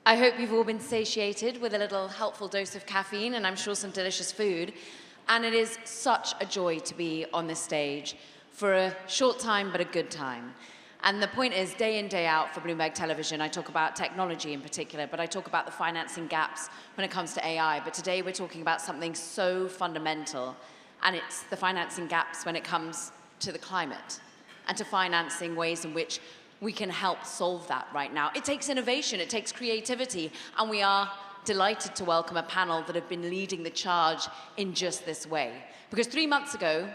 I hope you've all been satiated with a little helpful dose of caffeine and I'm sure some delicious food. And it is such a joy to be on this stage for a short time, but a good time. And the point is, day in, day out for Bloomberg Television, I talk about technology in particular, but I talk about the financing gaps when it comes to AI. But today we're talking about something so fundamental, and it's the financing gaps when it comes to the climate and to financing ways in which we can help solve that right now. It takes innovation, it takes creativity, and we are delighted to welcome a panel that have been leading the charge in just this way. Because 3 months ago,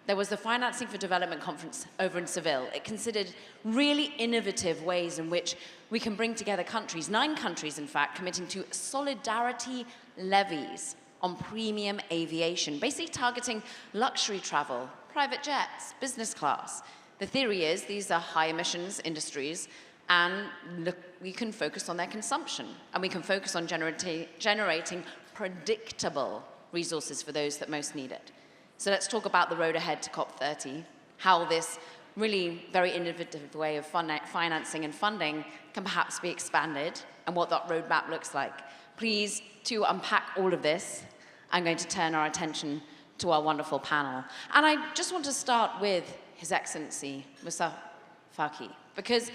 there was the Financing for Development conference over in Seville. It considered really innovative ways in which we can bring together countries, 9 countries in fact, committing to solidarity levies on premium aviation, basically targeting luxury travel, private jets, business class. The theory is these are high emissions industries and look, we can focus on their consumption and we can focus on generating predictable resources for those that most need it. So let's talk about the road ahead to COP30, how this really very innovative way of financing and funding can perhaps be expanded and what that roadmap looks like. Please, to unpack all of this, I'm going to turn our attention to our wonderful panel. And I just want to start with His Excellency, Moussa Faki, because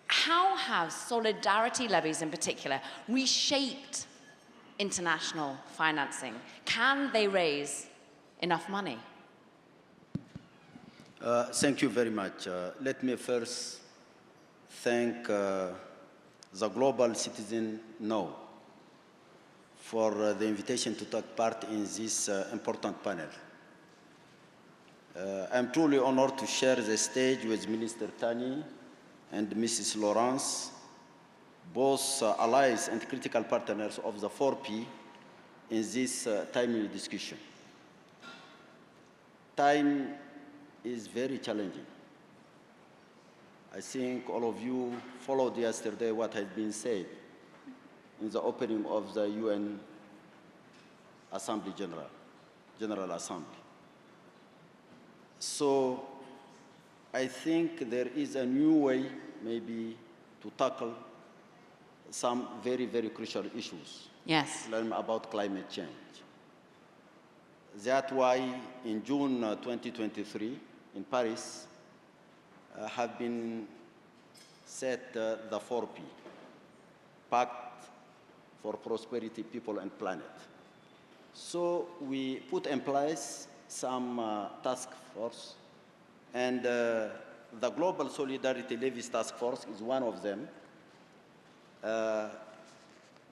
how have solidarity levies in particular reshaped international financing? Can they raise enough money? Thank you very much. Let me first thank the global citizen now for the invitation to take part in this important panel. I'm truly honored to share the stage with Minister Thani and Mrs. Laurence, both allies and critical partners of the 4P in this timely discussion. Time is very challenging. I think all of you followed yesterday what had been said in the opening of the UN Assembly General Assembly. So I think there is a new way maybe to tackle some very, very crucial issues. Yes. Learn about climate change. That's why in June 2023 in Paris have been set the 4P, Pact for Prosperity, People and Planet. So we put in place some task force, and the Global Solidarity Levies Task Force is one of them.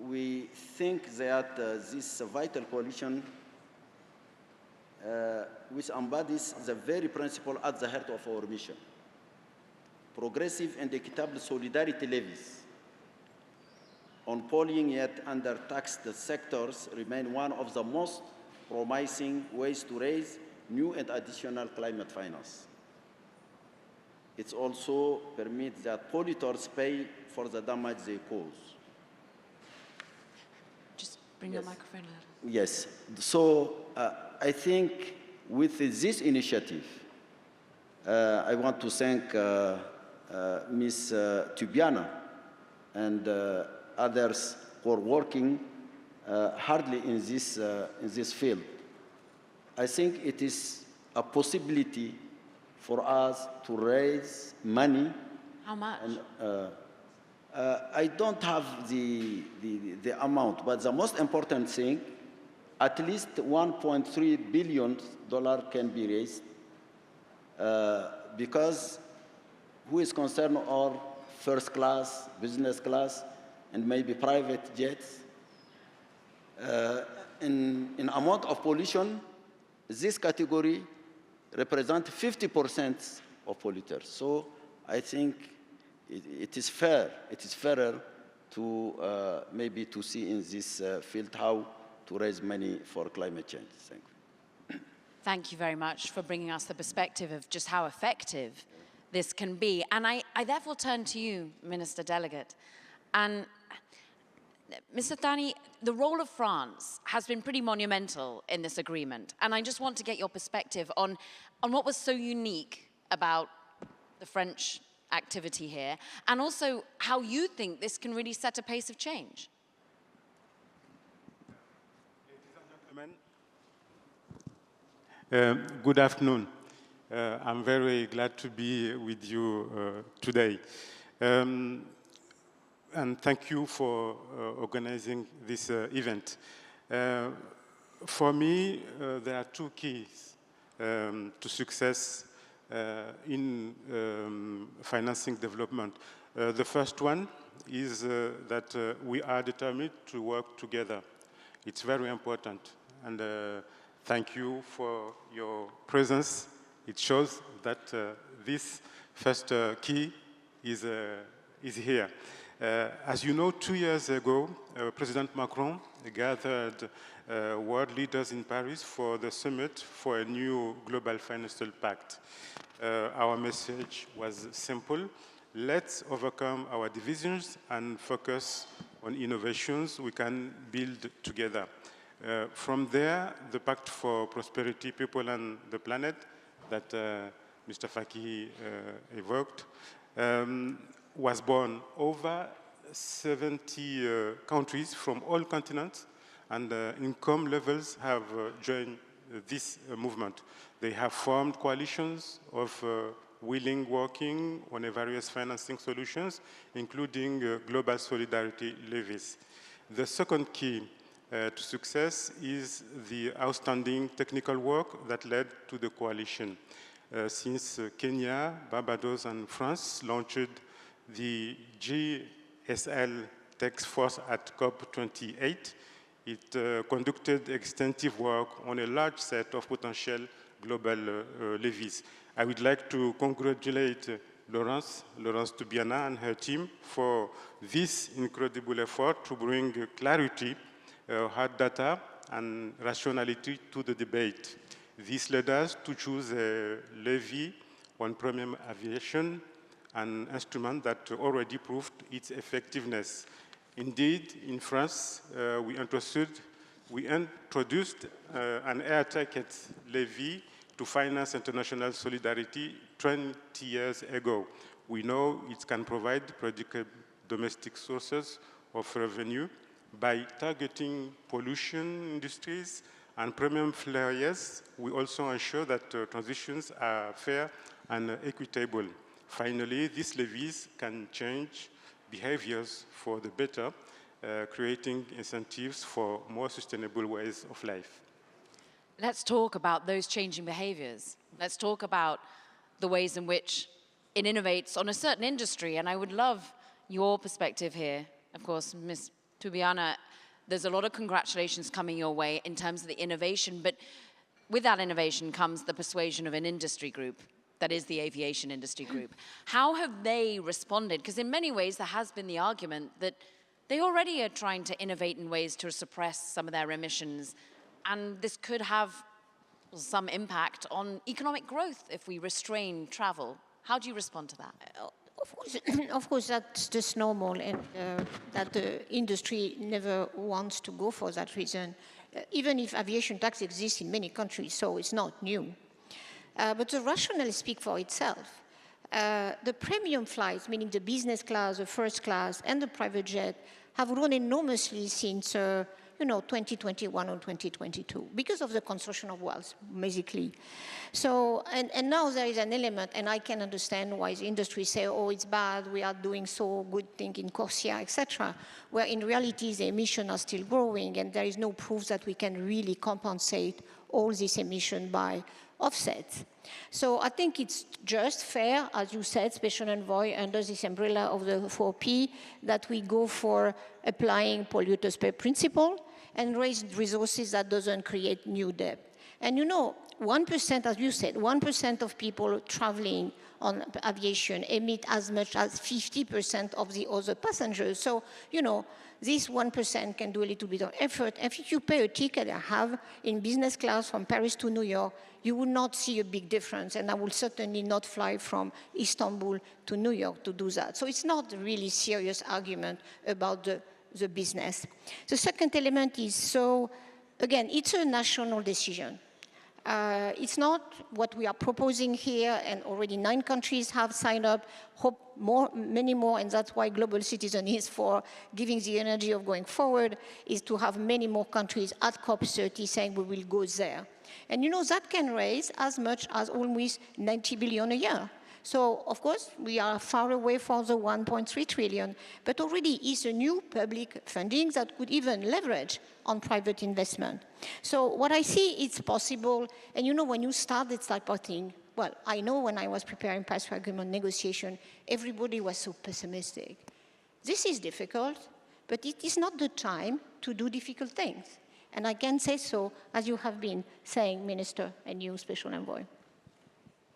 We think that this vital coalition which embodies the very principle at the heart of our mission. Progressive and equitable solidarity levies on polluting yet under-taxed sectors remain one of the most promising ways to raise new and additional climate finance. It also permits that polluters pay for the damage they cause. Just bring the microphone out. Yes. So I think with this initiative, I want to thank Ms. Tubiana and others who are working hardly in this field. I think it is a possibility for us to raise money. How much? And, I don't have the amount, but the most important thing, at least $1.3 billion can be raised because who is concerned are first class, business class, and maybe private jets. In amount of pollution, this category represents 50% of polluters. So I think it is fair. It is fairer to maybe to see in this field how to raise money for climate change. Thank you. Thank you very much for bringing us the perspective of just how effective this can be. And I therefore turn to you, Minister Delegate. And Mr. Thani, the role of France has been pretty monumental in this agreement. And I just want to get your perspective on what was so unique about the French activity here, and also how you think this can really set a pace of change. Ladies and gentlemen, good afternoon. I'm very glad to be with you today. And thank you for organizing this event. For me, there are two keys to success in financing development. The first one is that we are determined to work together. It's very important. And thank you for your presence. It shows that this first key is here. As you know, 2 years ago, President Macron gathered world leaders in Paris for the summit for a new global financial pact. Our message was simple. Let's overcome our divisions and focus on innovations we can build together. From there, the Pact for Prosperity, People and the Planet that Mr. Faki evoked was born. Over 70 countries from all continents and income levels have joined this movement. They have formed coalitions of willing working on various financing solutions, including global solidarity levies. The second key to success is the outstanding technical work that led to the coalition. Since Kenya, Barbados, and France launched the GSL task force at COP28, it conducted extensive work on a large set of potential global levies. I would like to congratulate Laurence Tubiana and her team for this incredible effort to bring clarity, hard data, and rationality to the debate. This led us to choose a levy on premium aviation, an instrument that already proved its effectiveness. Indeed, in France, we introduced an air ticket levy to finance international solidarity 20 years ago. We know it can provide predictable domestic sources of revenue by targeting pollution industries and premium flyers. We also ensure that transitions are fair and equitable. Finally, these levies can change behaviors for the better, creating incentives for more sustainable ways of life. Let's talk about those changing behaviors. Let's talk about the ways in which it innovates on a certain industry, and I would love your perspective here. Of course, Ms. Tubiana, there's a lot of congratulations coming your way in terms of the innovation, but with that innovation comes the persuasion of an industry group, that is the aviation industry group. How have they responded? Because in many ways there has been the argument that they already are trying to innovate in ways to suppress some of their emissions, and this could have some impact on economic growth if we restrain travel. How do you respond to that? Of course, that's just normal, and that the industry never wants to go for that reason, even if aviation tax exists in many countries, so it's not new. But the rationale speaks for itself. The premium flights, meaning the business class, the first class, and the private jet, have grown enormously since 2021 or 2022 because of the construction of wealth, basically. So, and now there is an element, and I can understand why the industry say, oh, it's bad, we are doing so good thing in Corsia, etc., where in reality the emissions are still growing, and there is no proof that we can really compensate all this emission by offsets. So I think it's just fair, as you said, Special Envoy, under this umbrella of the 4P, that we go for applying polluters pay principle and raise resources that doesn't create new debt. And 1%, as you said, 1% of people traveling on aviation emit as much as 50% of the other passengers. So, this 1% can do a little bit of effort. If you pay a ticket I have in business class from Paris to New York, you will not see a big difference, and I will certainly not fly from Istanbul to New York to do that. So it's not a really serious argument about the business. The second element is, so again, it's a national decision. It's not what we are proposing here, and already 9 countries have signed up, hope many more, and that's why Global Citizen is for giving the energy of going forward, is to have many more countries at COP30 saying we will go there. And you know, that can raise as much as almost 90 billion a year. So, of course, we are far away from the 1.3 trillion, but already is a new public funding that could even leverage on private investment. So what I see, it's possible, and you know, when you start this type of thing, well, I know when I was preparing Paris Agreement negotiation, everybody was so pessimistic. This is difficult, but it is not the time to do difficult things. And I can say so, as you have been saying, Minister, and you, Special Envoy.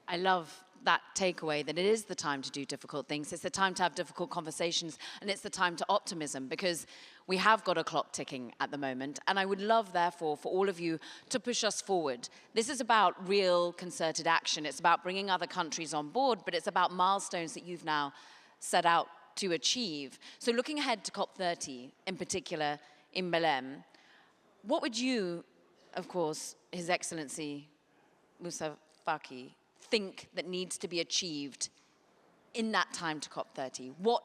I love that takeaway, that it is the time to do difficult things. It's the time to have difficult conversations, and it's the time to optimism, because we have got a clock ticking at the moment. And I would love, therefore, for all of you to push us forward. This is about real concerted action. It's about bringing other countries on board, but it's about milestones that you've now set out to achieve. So looking ahead to COP30, in particular in Belém, what would you, of course, His Excellency Moussa Faki, think that needs to be achieved in that time to COP30? What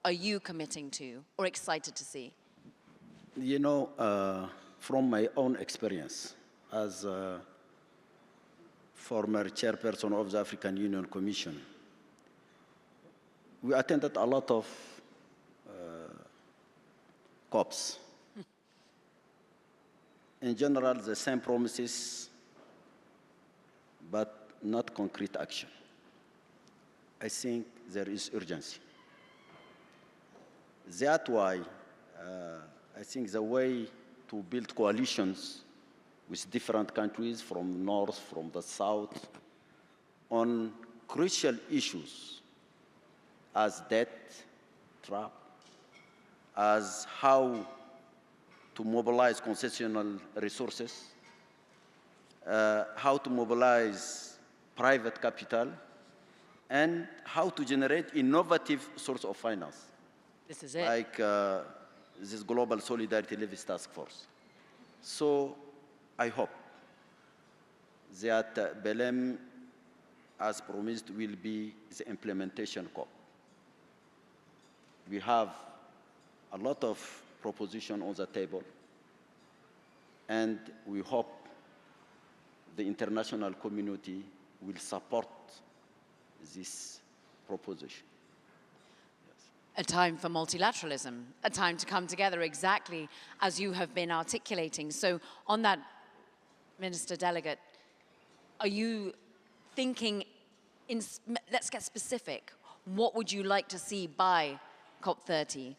are you committing to or excited to see? You know, from my own experience as a former chairperson of the African Union Commission, we attended a lot of COPs. In general, the same promises, but not concrete action. I think there is urgency. That's why I think the way to build coalitions with different countries from north, from the south, on crucial issues as debt trap, as how to mobilize concessional resources, how to mobilize private capital, and how to generate innovative source of finance. This is it. Like this Global Solidarity Levies Task Force. So I hope that Belém, as promised, will be the implementation COP. We have a lot of propositions on the table, and we hope the international community will support this proposition. Yes. A time for multilateralism, a time to come together exactly as you have been articulating. So on that, Minister Delegate, are you thinking, let's get specific, what would you like to see by COP30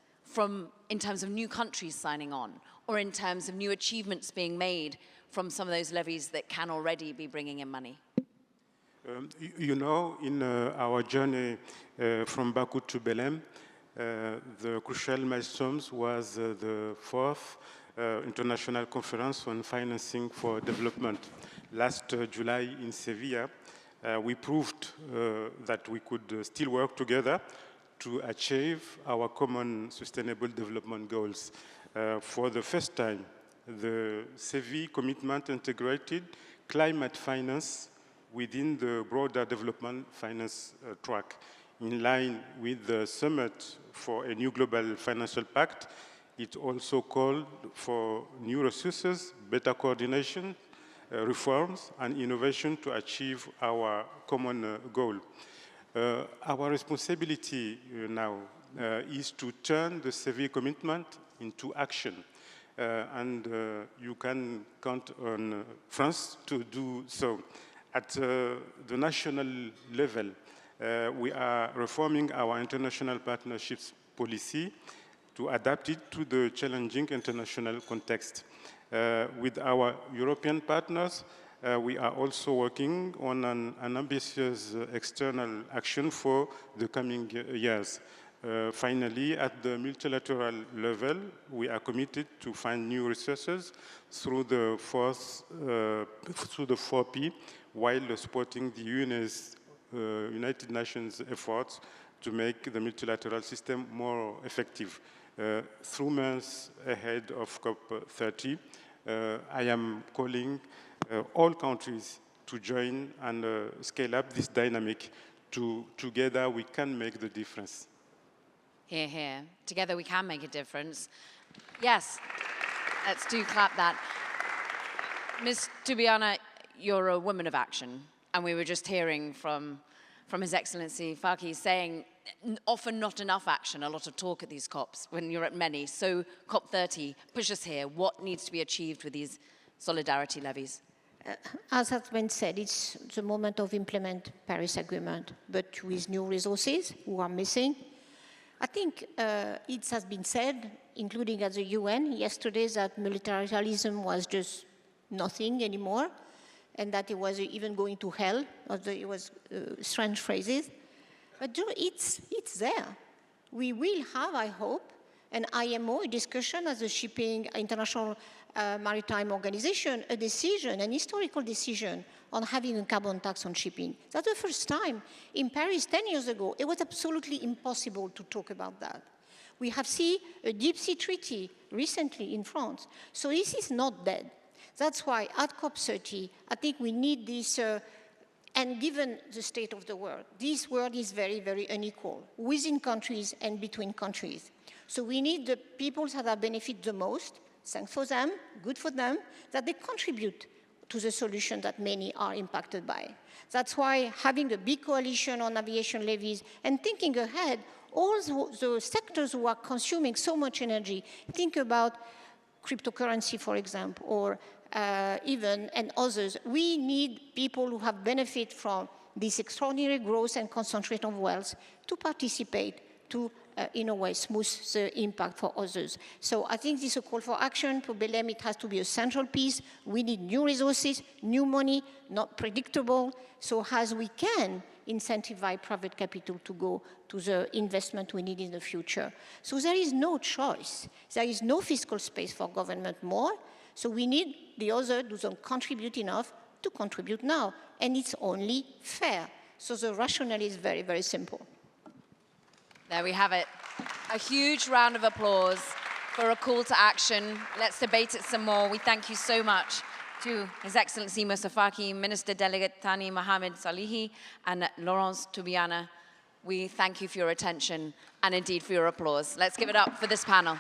in terms of new countries signing on, or in terms of new achievements being made from some of those levies that can already be bringing in money? You know, in our journey from Baku to Belém, the crucial milestones was the 4th International Conference on Financing for Development. Last July in Sevilla, we proved that we could still work together to achieve our common sustainable development goals. For the first time, the Sevilla commitment integrated climate finance within the broader development finance track. In line with the Summit for a New Global Financial Pact, it also called for new resources, better coordination, reforms, and innovation to achieve our common goal. Our responsibility now is to turn the Sevilla commitment into action. And you can count on France to do so. At the national level, we are reforming our international partnerships policy to adapt it to the challenging international context. With our European partners, we are also working on an ambitious external action for the coming years. Finally, at the multilateral level, we are committed to find new resources through the 4P, while supporting the United Nations efforts to make the multilateral system more effective. 3 months ahead of COP30, I am calling all countries to join and scale up this dynamic. Together we can make the difference. Hear, hear. Together we can make a difference. Yes, let's do clap that. Ms. Tubiana, you're a woman of action, and we were just hearing from His Excellency Faki saying often not enough action, a lot of talk at these COPs when you're at many. So COP30, push us here. What needs to be achieved with these solidarity levies? As has been said, it's the moment of implement Paris Agreement, but with new resources who are missing. I think it has been said, including at the UN yesterday, that multilateralism was just nothing anymore, and that it was even going to hell. It was strange phrases. But it's there. We will have, I hope, an IMO discussion as a shipping international maritime organization, a decision, an historical decision on having a carbon tax on shipping. That's the first time. In Paris 10 years ago, it was absolutely impossible to talk about that. We have seen a deep sea treaty recently in France. So this is not dead. That's why at COP30, I think we need this, and given the state of the world, this world is very, very unequal within countries and between countries. So we need the people that are benefit the most, thanks for them, good for them, that they contribute to the solution that many are impacted by. That's why having a big coalition on aviation levies and thinking ahead, all the sectors who are consuming so much energy, think about cryptocurrency, for example, or and others. We need people who have benefit from this extraordinary growth and concentration of wealth to participate, to, in a way, smooth the impact for others. So I think this is a call for action. For Belém, it has to be a central piece. We need new resources, new money, not predictable, so as we can incentivize private capital to go to the investment we need in the future. So there is no choice. There is no fiscal space for government more. So we need the other who don't contribute enough to contribute now. And it's only fair. So the rationale is very, very simple. There we have it. A huge round of applause for a call to action. Let's debate it some more. We thank you so much to His Excellency Moussa Faki, Minister Delegate Thani Mohamed Soilihi, and Laurence Tubiana. We thank you for your attention and indeed for your applause. Let's give it up for this panel.